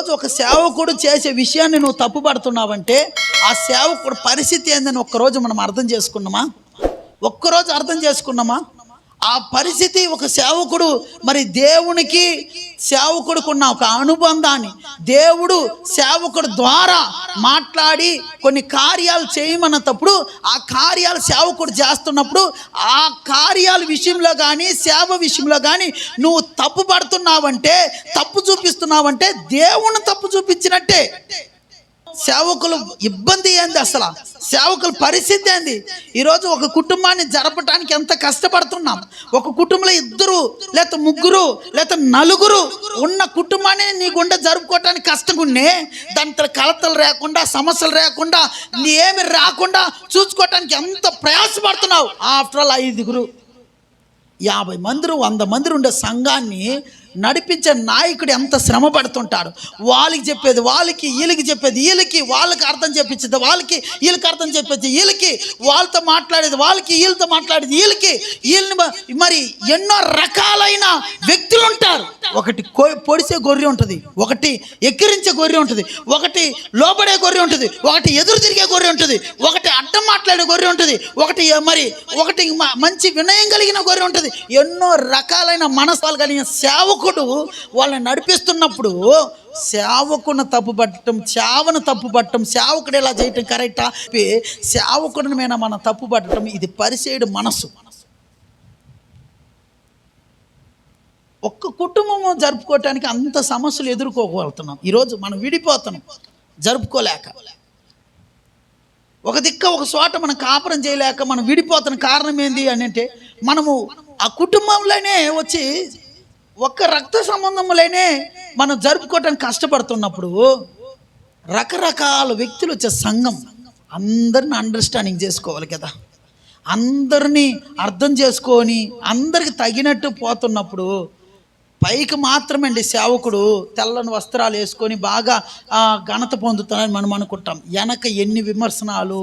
ఈరోజు ఒక సేవకుడు చేసే విషయాన్ని నువ్వు తప్పుపడుతున్నావంటే ఆ సేవకుడు పరిస్థితి ఏందని ఒక్కరోజు మనం అర్థం చేసుకున్నామా? ఒక్కరోజు అర్థం చేసుకున్నామా? ఆ పరిస్థితి ఒక సేవకుడు మరి దేవునికి సేవకుడుకున్న ఒక అనుబంధాన్ని దేవుడు సేవకుడు ద్వారా మాట్లాడి కొన్ని కార్యాలు చేయమన్నప్పుడు ఆ కార్యాలు సేవకుడు చేస్తున్నప్పుడు ఆ కార్యాల విషయంలో కానీ సేవ విషయంలో కానీ నువ్వు తప్పు పడుతున్నావంటే, తప్పు చూపిస్తున్నావంటే దేవుని తప్పు చూపించినట్టే. సేవకులు ఇబ్బంది ఏంది? అసలు సేవకుల పరిస్థితి ఏంది? ఈరోజు ఒక కుటుంబాన్ని జరపడానికి ఎంత కష్టపడుతున్నాం. ఒక కుటుంబంలో 2 లేదా 3 లేదా 4 ఉన్న కుటుంబాన్ని నీ గుండె జరుపుకోవటానికి కష్టంగా ఉండే, దాంట్లో కలతలు లేకుండా, సమస్యలు లేకుండా, ఏమి రాకుండా చూసుకోవటానికి ఎంత ప్రయాసపడుతున్నావు. ఆఫ్టర్ ఆల్ 5, 50 మంది 100 మంది ఉండే సంఘాన్ని నడిపించే నాయకుడు ఎంత శ్రమ పడుతుంటాడు. వాళ్ళకి చెప్పేది వాళ్ళకి, వీళ్ళకి చెప్పేది వీళ్ళకి, వాళ్ళకి అర్థం చెప్పించేది వాళ్ళకి, వీళ్ళకి అర్థం చెప్పేది వీళ్ళకి, వాళ్ళతో మాట్లాడేది వాళ్ళకి, వీళ్ళతో మాట్లాడేది వీళ్ళకి. వీళ్ళని మరి ఎన్నో రకాలైన వ్యక్తులు ఉంటారు. ఒకటి పొడిసే గొర్రె ఉంటుంది, ఒకటి ఎక్కిరించే గొర్రె ఉంటుంది, ఒకటి లోబడే గొర్రె ఉంటుంది, ఒకటి ఎదురు తిరిగే గొర్రె ఉంటుంది, ఒకటి అడ్డం మాట్లాడే గొర్రె ఉంటుంది, ఒకటి మంచి వినయం కలిగిన గొర్రె ఉంటుంది. ఎన్నో రకాలైన మనస్సులు కలిగిన సేవకుడు వాళ్ళని నడిపిస్తున్నప్పుడు సేవకుని తప్పుపట్టడం, సేవను తప్పుపట్టడం, సేవకుడు ఎలా చేయటం కరెక్టా, సేవకుడిని మీద మనం తప్పుపట్టడం, ఇది పరిసేయుడు మనస్సు. ఒక్క కుటుంబము జరుపుకోవటానికి అంత సమస్యలు ఎదుర్కోగలుగుతున్నాం. ఈరోజు మనం విడిపోతున్నాం జరుపుకోలేక. ఒక దిక్క ఒక చోట మనం కాపురం చేయలేక మనం విడిపోతున్న కారణం ఏంది అని అంటే, మనము ఆ కుటుంబంలోనే వచ్చి ఒక్క రక్త సంబంధంలోనే మనం జరుపుకోవటానికి కష్టపడుతున్నప్పుడు రకరకాల వ్యక్తులు వచ్చే సంఘం అందరిని అండర్స్టాండింగ్ చేసుకోవాలి కదా. అందరినీ అర్థం చేసుకొని అందరికి తగినట్టు పోతున్నప్పుడు పైకి మాత్రమే అండి సేవకుడు తెల్లని వస్త్రాలు వేసుకొని బాగా ఘనత పొందుతానని మనం అనుకుంటాం. వెనక ఎన్ని విమర్శనాలు,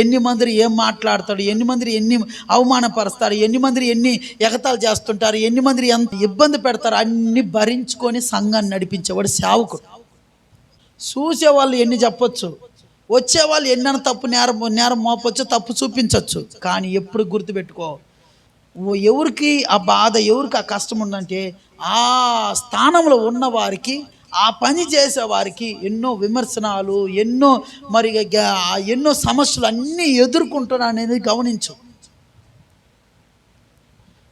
ఎన్ని మంది ఏం మాట్లాడతాడు, ఎన్ని మంది ఎన్ని అవమానపరుస్తారు, ఎన్ని మంది ఎన్ని ఎగతాలు చేస్తుంటారు, ఎన్ని మంది ఎంత ఇబ్బంది పెడతారు, అన్ని భరించుకొని సంఘాన్ని నడిపించేవాడు సేవకుడు. చూసేవాళ్ళు ఎన్ని చెప్పొచ్చు, వచ్చేవాళ్ళు ఎన్నైనా తప్పు నేరం మోపొచ్చు, తప్పు చూపించవచ్చు. కానీ ఎప్పుడు గుర్తుపెట్టుకో, ఎవరికి ఆ బాధ, ఎవరికి ఆ కష్టం ఉందంటే ఆ స్థానంలో ఉన్న వారికి, ఆ పని చేసే వారికి ఎన్నో విమర్శనాలు, ఎన్నో సమస్యలు అన్నీ ఎదుర్కొంటున్నా అనేది గమనించు.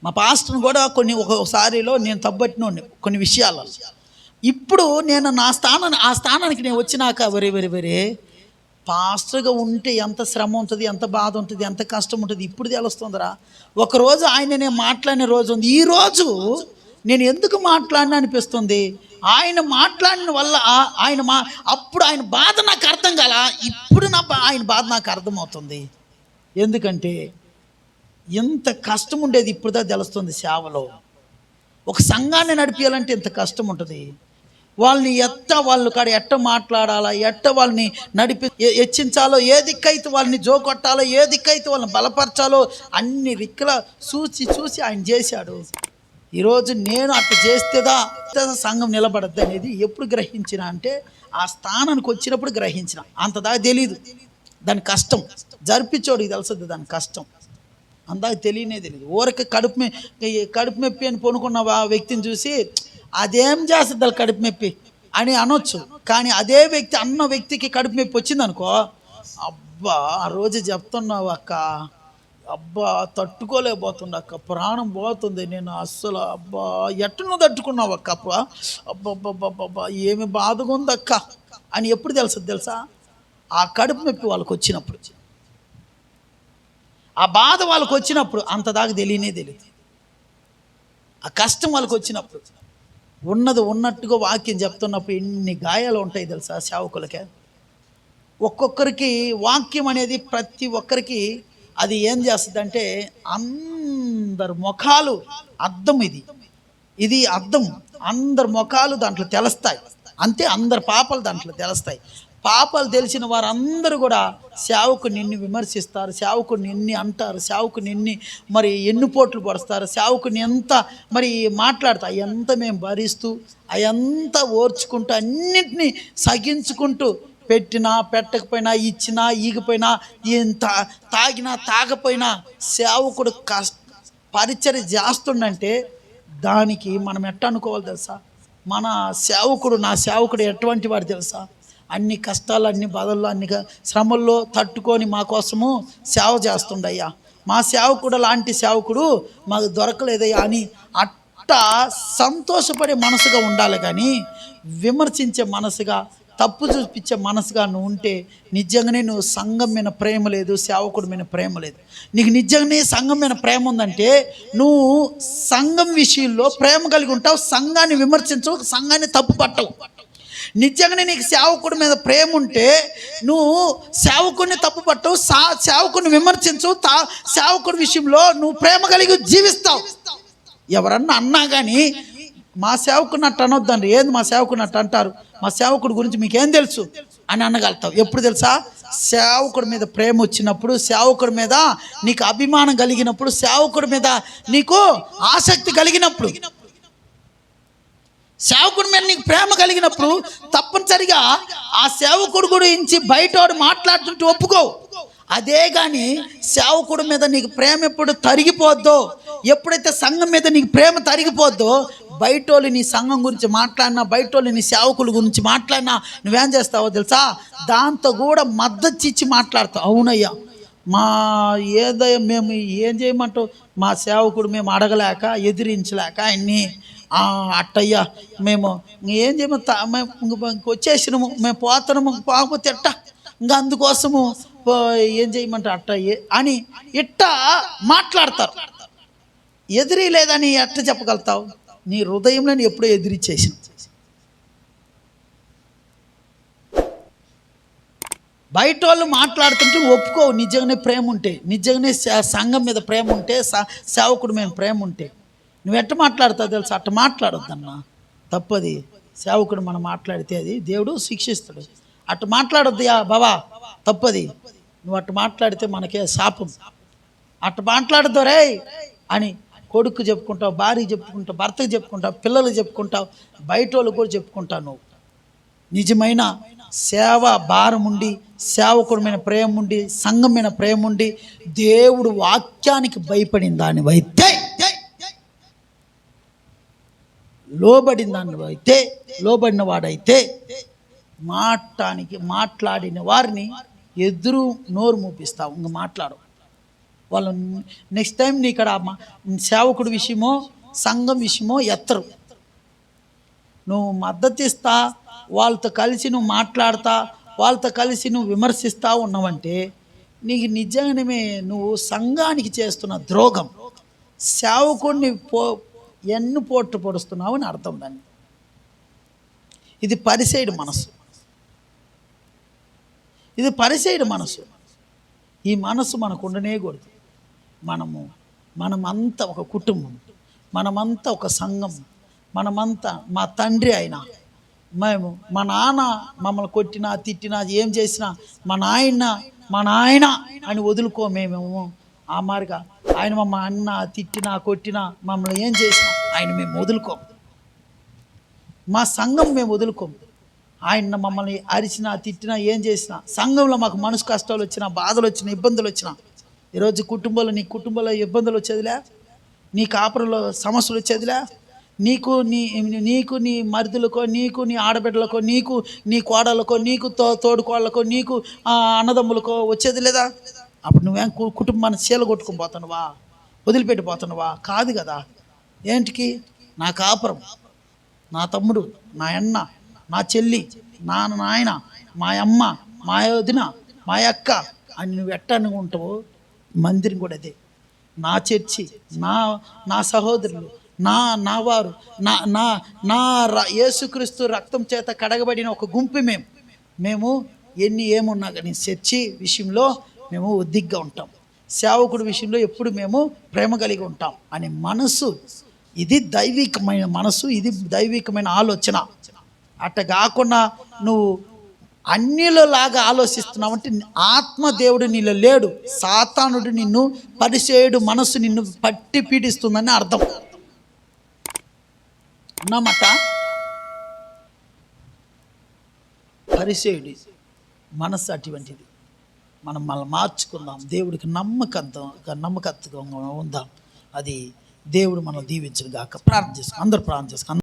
మా పాస్టర్ని కూడా ఒకసారిలో నేను తప్పట్టిన కొన్ని విషయాలు. ఇప్పుడు నేను ఆ స్థానానికి నేను వచ్చినాక వరే పాస్టర్గా ఉంటే ఎంత శ్రమ ఉంటుంది, ఎంత బాధ ఉంటుంది, ఎంత కష్టం ఉంటుంది ఇప్పుడు తెలుస్తుందిరా. ఒకరోజు నేను మాట్లాడిన రోజు ఉంది. ఈరోజు నేను ఎందుకు మాట్లాడినా అనిపిస్తుంది. ఆయన మాట్లాడిన వల్ల అప్పుడు ఆయన బాధ నాకు అర్థం కాల, ఇప్పుడు ఆయన బాధ నాకు అర్థమవుతుంది. ఎందుకంటే ఎంత కష్టం ఉండేది ఇప్పుడుదా తెలుస్తుంది. సేవలో ఒక సంఘాన్ని నడిపించాలంటే ఎంత కష్టం ఉంటుంది. వాళ్ళని ఎట్ట మాట్లాడాలా, ఎట్ట వాళ్ళని హెచ్చించాలో, ఏ దిక్కైతే వాళ్ళని జోకొట్టాలో, ఏ దిక్కైతే వాళ్ళని బలపరచాలో అన్ని రిక్కల చూసి ఆయన చేశాడు. ఈరోజు నేను అట్లా చేస్తేదా సంఘం నిలబడద్దు అనేది ఎప్పుడు గ్రహించిన అంటే ఆ స్థానానికి వచ్చినప్పుడు గ్రహించిన. అంతదాకా తెలీదు దాని కష్టం. జరిపించోడికి తెలుస్తుంది దాని కష్టం. అందాక తెలియదు. ఊరికి కడుపు మెప్పి అని పొనుకున్న వ్యక్తిని చూసి అదేం చేస్తుంది వాళ్ళు కడుపు మెప్పి అని అనొచ్చు. కానీ అదే వ్యక్తికి కడుపు మెప్పి వచ్చింది అనుకో, అబ్బా ఆ రోజు చెప్తున్నావు అక్క, అబ్బా తట్టుకోలేకపోతుంది అక్క, ప్రాణం పోతుంది, నేను అస్సలు అబ్బా ఎట్టును తట్టుకున్నావు అక్క, అబ్బా ఏమి బాధగా ఉంది అక్క అని ఎప్పుడు తెలుసా? ఆ కడుపు మెప్పి వాళ్ళకి వచ్చినప్పుడు, ఆ బాధ వాళ్ళకి వచ్చినప్పుడు. అంతదాకా తెలియదు. ఆ కష్టం వాళ్ళకి వచ్చినప్పుడు, ఉన్నది ఉన్నట్టుగా వాక్యం చెప్తున్నప్పుడు ఎన్ని గాయాలు ఉంటాయి తెలుసా సేవకులకే. ఒక్కొక్కరికి వాక్యం అనేది ప్రతి ఒక్కరికి అది ఏం చేస్తుంది అంటే అందరు ముఖాలు అద్దం, ఇది అద్దం, అందరు ముఖాలు దాంట్లో తెలుస్తాయి. అంతే, అందరు పాపాలు దాంట్లో తెలుస్తాయి. పాపాలు తెలిసిన వారందరూ కూడా సేవకుని నిన్ను విమర్శిస్తారు, సేవకుని నిన్ని అంటారు, సేవకుని నిన్ని మరి ఎన్నుపోట్లు పడుస్తారు, సేవకుని ఎంత మరి మాట్లాడతా ఎంత మేము భరిస్తూ అయంత ఓర్చుకుంటూ అన్నింటినీ సగించుకుంటూ పెట్టినా పెట్టకపోయినా ఇచ్చినా ఈగిపోయినా ఇంత తాగినా తాగపోయినా సేవకుడు పరిచర్య చేస్తుండంటే దానికి మనం ఎట్ట అనుకోవాలి తెలుసా? మన సేవకుడు, నా సేవకుడు ఎటువంటి వాడు తెలుసా? అన్ని కష్టాలు, అన్ని బాధల్లో, అన్ని శ్రమల్లో తట్టుకొని మా కోసము సేవ చేస్తుండయ్యా. మా సేవకుడు లాంటి సేవకుడు మాకు దొరకలేదయ్యా అని అట్ట సంతోషపడే మనసుగా ఉండాలి. కానీ విమర్శించే మనసుగా, తప్పు చూపించే మనసుగా నువ్వు ఉంటే నిజంగానే నువ్వు సంఘం మీద ప్రేమ లేదు, సేవకుడి మీద ప్రేమ లేదు. నీకు నిజంగానే సంఘం మీద ప్రేమ ఉందంటే నువ్వు సంఘం విషయంలో ప్రేమ కలిగి ఉంటావు, సంఘాన్ని విమర్శించవు, సంఘాన్ని తప్పు పట్టవు. నిజంగానే నీకు సేవకుడి మీద ప్రేమ ఉంటే నువ్వు సేవకుడిని తప్పు పట్టవు, సేవకుడిని విమర్శించవు, సేవకుడి విషయంలో నువ్వు ప్రేమ కలిగి జీవిస్తావు. ఎవరన్నా అన్నా కానీ మా సేవకుని అట్టు అనొద్దండి, ఏంది మా సేవకుని అట్టు అంటారు, మా సేవకుడి గురించి మీకేం తెలుసు అని అనగలుగుతావు. ఎప్పుడు తెలుసా? సేవకుడి మీద ప్రేమ వచ్చినప్పుడు, సేవకుడి మీద నీకు అభిమానం కలిగినప్పుడు, సేవకుడి మీద నీకు ఆసక్తి కలిగినప్పుడు, సేవకుడి మీద నీకు ప్రేమ కలిగినప్పుడు తప్పనిసరిగా ఆ సేవకుడి గురించి బయటోడు మాట్లాడుతుంటే ఒప్పుకోవు. అదే కానీ సేవకుడి మీద నీకు ప్రేమ ఎప్పుడు తరిగిపోద్దో, ఎప్పుడైతే సంఘం మీద నీకు ప్రేమ తరిగిపోద్దో, బయటోళ్ళు నీ సంఘం గురించి మాట్లాడినా, బయటోళ్ళు నీ సేవకుల గురించి మాట్లాడినా నువ్వేం చేస్తావో తెలుసా? దాంతో కూడా మద్దతు ఇచ్చి మాట్లాడతావు. అవునయ్యా, మా ఏదయ్యా మేము ఏం చేయమంటావు, మా సేవకుడు మేము అడగలేక ఎదిరించలేక ఆయన్ని అట్టయ్యా మేము ఏం చేయమంటా, మేము వచ్చేసినాము, మేము పోతున్నాము, పోకపోతే ఎట్ట, ఇంకా అందుకోసము ఏం చేయమంటారు అట్టయ్యే అని ఇట్ట మాట్లాడతారు. ఎదిరి లేదని ఎట్ట చెప్పగలుగుతావు? నీ హృదయంలో ఎప్పుడో ఎదిరిచ్చేసిన. బయట వాళ్ళు మాట్లాడుతుంటే ఒప్పుకోవు. నిజంగానే ప్రేమ ఉంటే, నిజంగానే సంఘం మీద ప్రేమ ఉంటే, సేవకుడి మీద ప్రేమ ఉంటే నువ్వు ఎట్ట మాట్లాడతావు తెలుసా? అట్ట మాట్లాడొద్దన్నా, తప్పది. సేవకుడు మనం మాట్లాడితే అది దేవుడు శిక్షిస్తాడు. అట్ట మాట్లాడొద్దుయా బాబా, తప్పది. నువ్వు అట్ట మాట్లాడితే మనకే శాపం. అట్ట మాట్లాడద్దు రే అని కొడుకు చెప్పుకుంటావు, భార్యకి చెప్పుకుంటావు, భర్తకు చెప్పుకుంటావు, పిల్లలకు చెప్పుకుంటావు, బయట వాళ్ళకు కూడా చెప్పుకుంటావు. నువ్వు నిజమైన సేవ భారం ఉండి, సేవకుడి మీద ప్రేమ ఉండి, సంఘం మీద ప్రేమ ఉండి, దేవుడు వాక్యానికి భయపడిన దానివైతే, లోబడిన దానివైతే, లోబడిన వాడైతే మాట్లాడిన వారిని ఎదురు నోరు మూపిస్తావు. ఇంక మాట్లాడు వాళ్ళు. నెక్స్ట్ టైం నీ ఇక్కడ సేవకుడి విషయమో సంఘం విషయమో ఎత్తరు. నువ్వు మద్దతు ఇస్తా, వాళ్ళతో కలిసి నువ్వు మాట్లాడతా, వాళ్ళతో కలిసి నువ్వు విమర్శిస్తూ ఉన్నావంటే నీకు నిజంగానే నువ్వు సంఘానికి చేస్తున్న ద్రోహం, సేవకుడిని ఎన్ను పోట్టు పొడుస్తున్నావు అని అర్థం. దాన్ని ఇది పరిసైడు మనసు, ఇది పరిసైడు మనసు. ఈ మనసు మనకు ఉండనేకూడదు. మనమంతా ఒక కుటుంబం, మనమంతా ఒక సంఘం, మనమంతా మా తండ్రి అయినా, మేము మా నాన్న మమ్మల్ని కొట్టినా తిట్టినా ఏం చేసినా మా నాయన అని వదులుకోమేమేమో. ఆ మారిగా ఆయన మమ్మ అన్న తిట్టినా కొట్టినా మమ్మల్ని ఏం చేసినా ఆయన మేము వదులుకోము. మా సంఘం మేము వదులుకోము. ఆయన మమ్మల్ని అరిచినా తిట్టినా ఏం చేసినా, సంఘంలో మాకు మనసు కష్టాలు వచ్చినా, బాధలు వచ్చినా, ఇబ్బందులు వచ్చినా, ఈరోజు నీ కుటుంబంలో ఇబ్బందులు వచ్చేదిలే, నీ కాపురంలో సమస్యలు వచ్చేదిలే, నీకు నీ మరుదులకో, నీకు నీ ఆడబిడ్డలకో, నీకు నీ కోడలకో, నీకు తోడుకోళ్ళకో, నీకు అన్నదమ్ములకో వచ్చేది లేదా? అప్పుడు నువ్వేం కుటుంబాన్ని చీల కొట్టుకుని పోతున్నావా, వదిలిపెట్టిపోతున్నావా? కాదు కదా. ఏంటికి? నా కాపురం, నా తమ్ముడు, నా అన్న, నా చెల్లి, నా నాయన, మా అమ్మ, మా వదిన, మా అక్క అని నువ్వు ఎట్ట అనుకుంటావు. మందిరం కూడా అదే. నా చర్చి, నా సహోదరులు, నా వారు, నా యేసుక్రీస్తు రక్తం చేత కడగబడిన ఒక గుంపు మేము ఏమున్నా కానీ చర్చి విషయంలో మేము ఒద్దిగ్గా ఉంటాం, సేవకుడి విషయంలో ఎప్పుడు మేము ప్రేమ కలిగి ఉంటాం అనే మనసు, ఇది దైవికమైన మనసు, ఇది దైవికమైన ఆలోచన. అట్ట కాకుండా నువ్వు అన్యులలాగా ఆలోచిస్తున్నావంటే ఆత్మదేవుడు నీలో లేడు. సాతానుడు నిన్ను, పరిసేయుడు మనస్సు నిన్ను పట్టి పీడిస్తుందని అర్థం అన్నమాట. పరిసేయుడి మనస్సు అటువంటిది. మనం మార్చుకుందాం. దేవుడికి నమ్మకత్వంగా ఉందాం. అది దేవుడు మనం దీవించును గాక. ప్రార్థన చేసుకుందాం. అందరూ ప్రార్థన చేసుకుందాం.